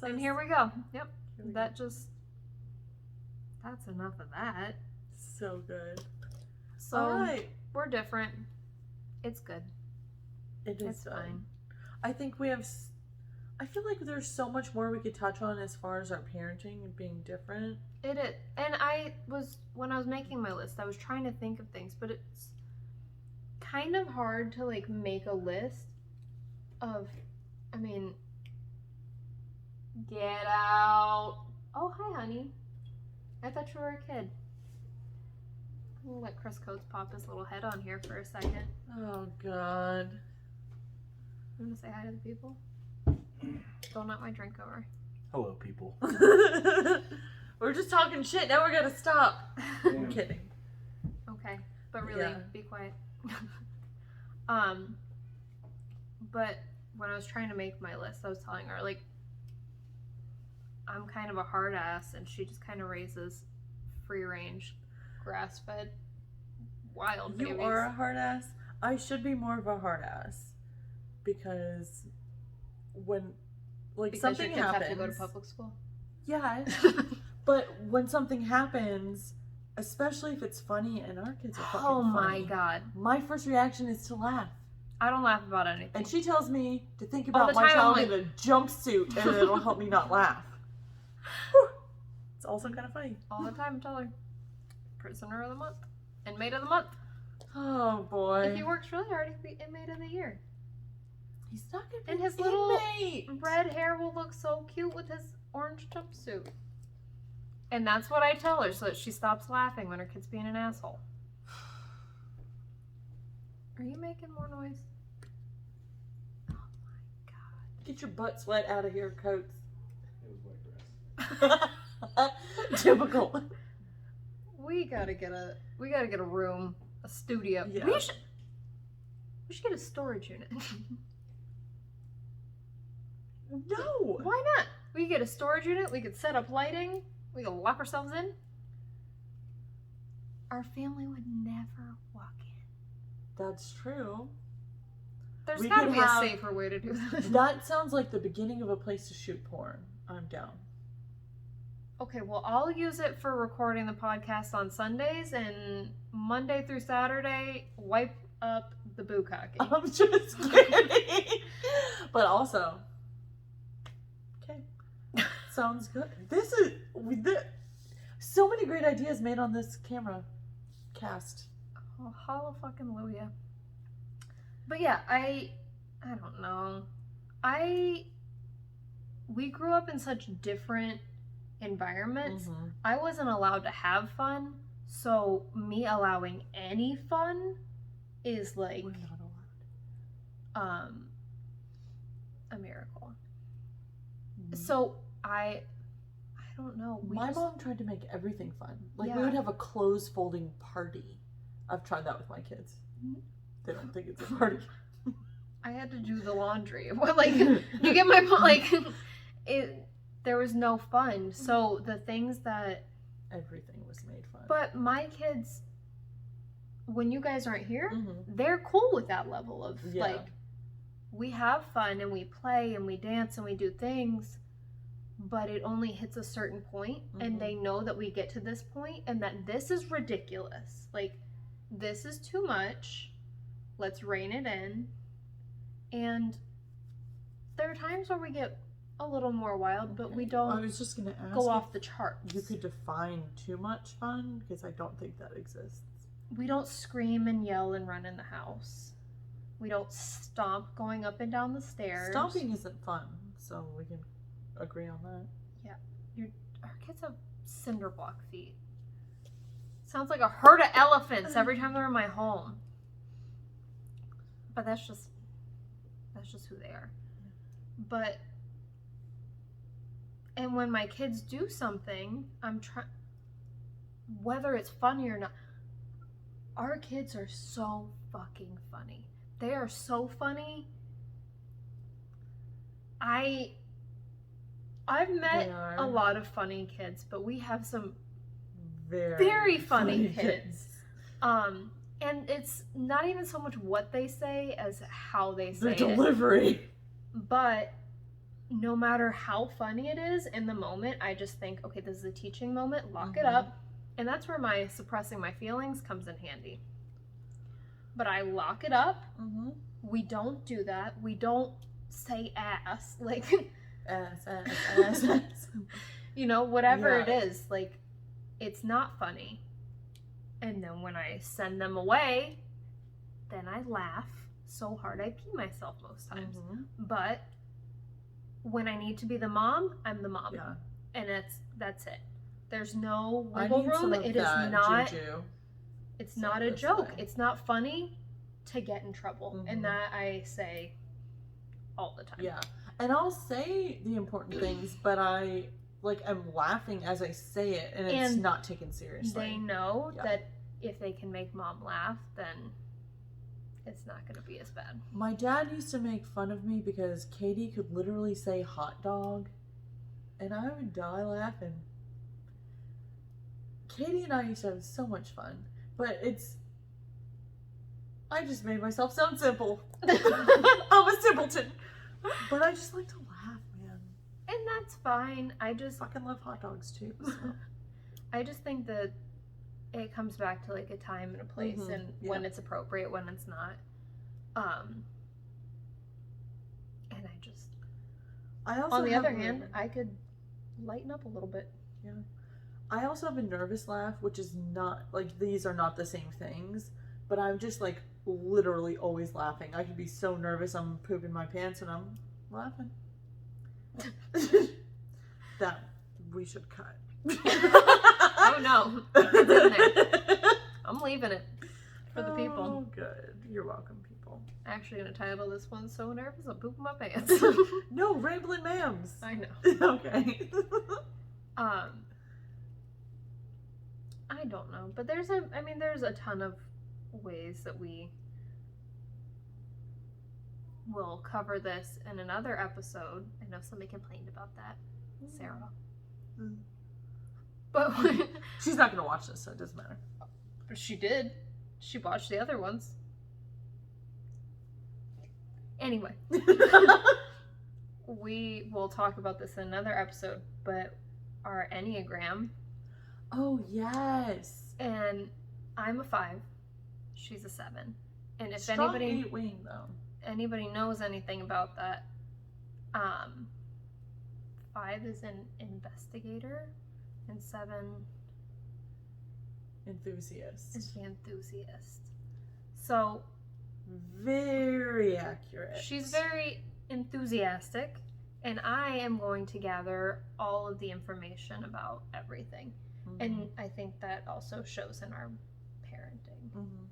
And here we go. Yep. That's enough of that. So good. So All right. we're different. It's good. It's fine. I think we have. I feel like there's so much more we could touch on as far as our parenting and being different. It is. And when I was making my list, I was trying to think of things, but it's kind of hard to like make a list of, I mean, get out. Oh, hi, honey. I thought you were a kid. I'll let Chris Coates pop his little head on here for a second. Oh, God. You want to say hi to the people? Don't knock my drink over. Hello, people. We're just talking shit. Now we're going to stop. I'm kidding. Okay. But really, Yeah. be quiet. But when I was trying to make my list, I was telling her, like, I'm kind of a hard ass, and she just kind of raises free range, grass fed, wild babies. You are a hard ass. I should be more of a hard ass. Because when, like, because something your kids happens. have to go to public school. Yeah. But when something happens, especially if it's funny, and our kids are fucking Oh my funny, god. my first reaction is to laugh. I don't laugh about anything. And she tells me to think All about the my time, child I'm in a jumpsuit, and it'll help me not laugh. Whew. It's also kind of funny. All the time, tell her. Prisoner of the month. Inmate of the month. Oh boy. If he works really hard, he could be inmate of the year. He's not gonna be And his an little inmate. red hair will look so cute with his orange jumpsuit. And that's what I tell her so that she stops laughing when her kid's being an asshole. Are you making more noise? Oh my god. Get your butt sweat out of here, Coates. It was wet grass. Typical. We gotta get a room, a studio. Yeah. We should get a storage unit. No. Why not? We could get a storage unit, we could set up lighting, we could lock ourselves in. Our family would never walk in. That's true. There's We gotta could be have- a safer way to do this. That sounds like the beginning of a place to shoot porn. I'm down. Okay, well, I'll use it for recording the podcast on Sundays, and Monday through Saturday, wipe up the bukkake. I'm just kidding. But also, okay, sounds good. This is so many great ideas made on this camera cast. Oh, hallelujah. But yeah, I don't know. We grew up in such different environments. Mhm. I wasn't allowed to have fun, so me allowing any fun is like We're not allowed. a miracle. Mhm. So I don't know. My mom tried to make everything fun. Like we Yeah. would have a clothes folding party. I've tried that with my kids. Mhm. They don't think it's a party. I had to do the laundry. What, like, you get my point? Like, there was no fun. So the things that, Everything was made fun. but my kids, when you guys aren't here, Mhm. they're cool with that level of Yeah. like, we have fun and we play and we dance and we do things, but it only hits a certain point, Mhm. and they know that we get to this point and that this is ridiculous. Like, this is too much. Let's rein it in. And there are times where we get a little more wild, but we I don't was just gonna ask go if off the charts. you could define too much fun, because I don't think that exists. We don't scream and yell and run in the house. We don't stomp going up and down the stairs. Stomping isn't fun, so we can agree on that. Our kids have cinder block feet. Sounds like a herd of elephants every time they're in my home. But that's just who they are. But and when my kids do something, I'm trying, whether it's funny or not. Our kids are so fucking funny. They are so funny. I've met They are. a lot of funny kids, but we have some Very, very funny kids. And it's not even so much what they say as how they The say it. delivery. But no matter how funny it is in the moment, I just think, okay, this is a teaching moment. Lock it Mhm. up. And that's where my suppressing my feelings comes in handy. But I lock it up. Mm-hmm. We don't do that. We don't say ass. Like, ass. you know, whatever Yeah. it is. Like, it's not funny. And then when I send them away, then I laugh so hard I pee myself most times. Mm-hmm. But when I need to be the mom, I'm the mom. Yeah. And that's it. There's no I wiggle need room. some of It is that not. juju. It's So not a this joke. way. It's not funny to get in trouble. Mhm. And that I say all the time. Yeah. And I'll say the important things, but I I'm laughing as I say it, and it's And not taken seriously. They know Yeah. that if they can make mom laugh, then it's not going to be as bad. My dad used to make fun of me because Katie could literally say hot dog, and I would die laughing. Katie and I used to have so much fun, but I just made myself sound simple. I'm a simpleton. But I just like to laugh, man. And that's fine. I fucking love hot dogs too. So. I just think that it comes back to like a time and a place Mhm, and yeah. when it's appropriate, when it's not. And I also on the have other a- hand, I could lighten up a little bit. Yeah. I also have a nervous laugh, which is not these are not the same things, but I'm just literally always laughing. I could be so nervous I'm pooping my pants and I'm laughing. That we should cut. Oh no, it's in there. I'm leaving it for the people. Oh, good. You're welcome, people. Actually, gonna title this one "So Nervous I'm Pooping My Pants." No, Ramblin' Mams. I know. Okay. I don't know, but there's a ton of ways that we will cover this in another episode. I know somebody complained about that, Sarah. Mm. But She's not gonna watch this, so it doesn't matter. she did. She watched the other ones. Anyway, we will talk about this in another episode, but our Enneagram, Oh yes. and I'm a 5, she's a 7. And if Strong 8-wing though. anybody knows anything about that, 5 is an investigator and 7 Enthusiast. is the enthusiast. So Very accurate. she's very enthusiastic, and I am going to gather all of the information about everything. Mhm. And I think that also shows in our parenting. Mhm.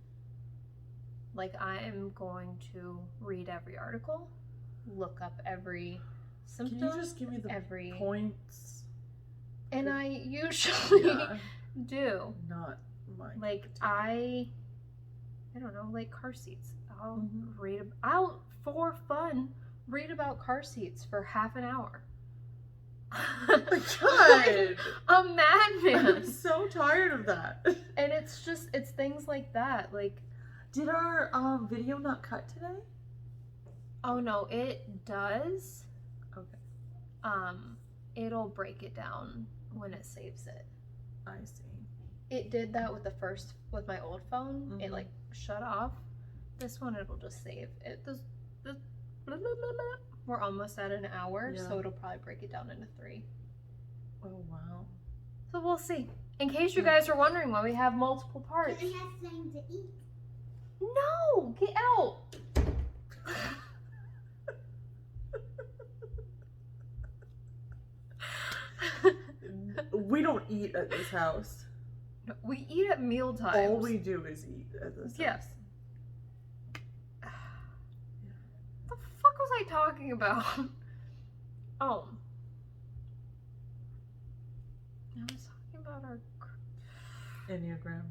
Like, I am going to read every article, look up every symptom, Can you just give me the every points? and I usually Yeah, do. not my. Like, I don't know, like car seats. I'll Mhm. I'll for fun read about car seats for half an hour. God, A madman. I'm so tired of that. And it's things like that. Like, Did our video not cut today? oh no, it does. Okay, It'll break it down when it saves it. I see. It did that with my old phone. It Mhm. like shut off. This one, it'll just save it. This blah, blah, blah, blah. We're almost at an hour, Yeah. so it'll probably break it down into 3. Oh wow. So we'll see. In case you guys are wondering why we have multiple parts. Can I have something to eat? No, get out. We don't eat at this house. We eat at meal times. All we do is eat at this Yes. house. The fuck was I talking about? Oh. I was talking about our. Enneagram.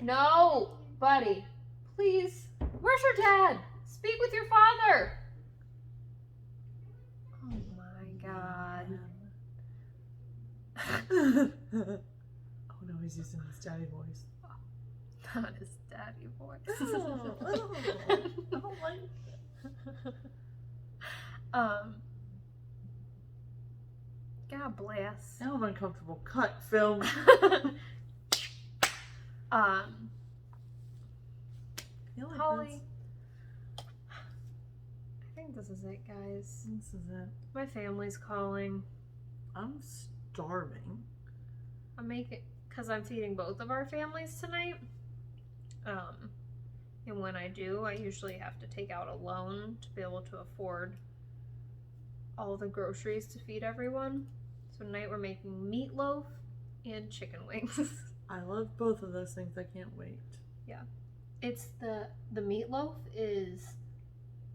No, buddy. Please. Where's your dad? Speak with your father. Oh my god. Oh no, he's using his daddy voice. Not his daddy voice. I don't like God, God bless. Now I'm uncomfortable. Cut film. I feel like Holly. I think this is it, guys. This is it. My family's calling. I'm starving. I'm making, because I'm feeding both of our families tonight. And when I do, I usually have to take out a loan to be able to afford all the groceries to feed everyone. So tonight we're making meatloaf and chicken wings. I love both of those things. I can't wait. Yeah. It's the meatloaf is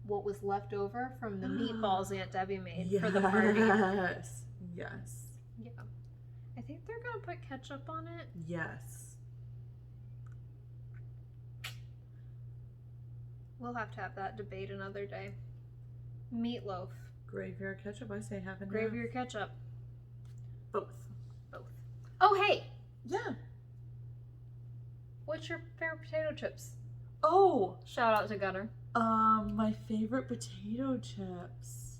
what was left over from the meatballs Aunt Debbie made for the party. Yes. Yes. Yeah. I think they're going to put ketchup on it. Yes. We'll have to have that debate another day. Meatloaf. Gravy or ketchup? I say half and Gravy half. or ketchup? Both. Both. Oh, hey! Yeah. What's your favorite potato chips? Oh, Shout out to Gunner. my favorite potato chips.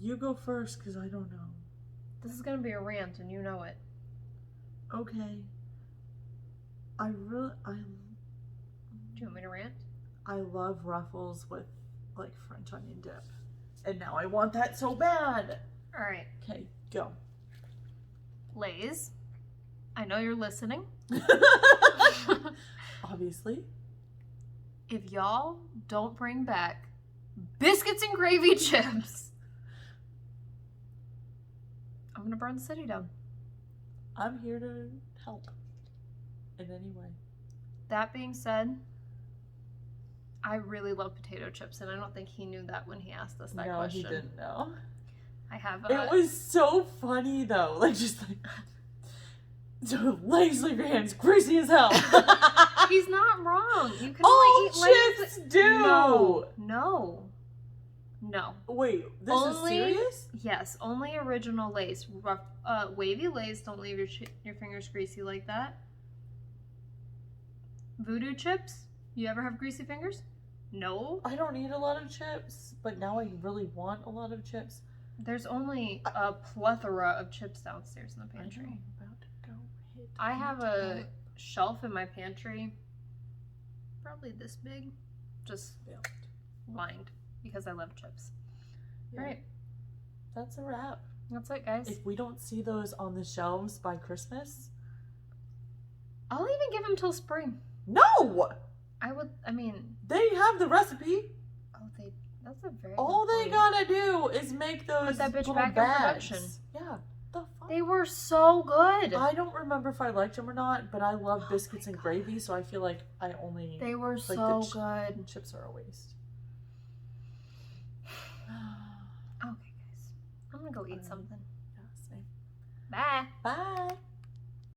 You go first, because I don't know. This is going to be a rant, and you know it. Okay. Do you want me to rant? I love Ruffles with, like, French onion dip. And now I want that so bad. Alright. Okay, go. Lay's. I know you're listening. Obviously. If y'all don't bring back biscuits and gravy chips, I'm going to burn the city down. I'm here to help in any way. That being said, I really love potato chips, and I don't think he knew that when he asked us that No, question. he didn't know. I have It was so funny though. Like, just like, so Lay's, leave your hands greasy as hell. He's not wrong. You can All only eat Lay's. chips do. No. Wait, this Only- is serious? Yes, only original Lay's. Wavy Lay's don't leave your fingers greasy like that. Voodoo chips? You ever have greasy fingers? No. I don't eat a lot of chips, but now I really want a lot of chips. There's only a plethora of chips downstairs in the pantry. I'm about to go hit I have it. a shelf in my pantry, probably this big, just lined because I love chips. Yeah. All right, That's a wrap. that's it, guys. If we don't see those on the shelves by Christmas, I'll even give them till spring. no! I mean, They have the recipe. that's a very All good they point. gotta do is make those Put that bitch little back in bags. production. Yeah. The fuck? They were so good. I don't remember if I liked them or not, but I love biscuits and gravy, so I feel like I only They were like so the good. chips are a waste. Okay, guys. I'm gonna go eat something. Yeah, same. Bye. Bye.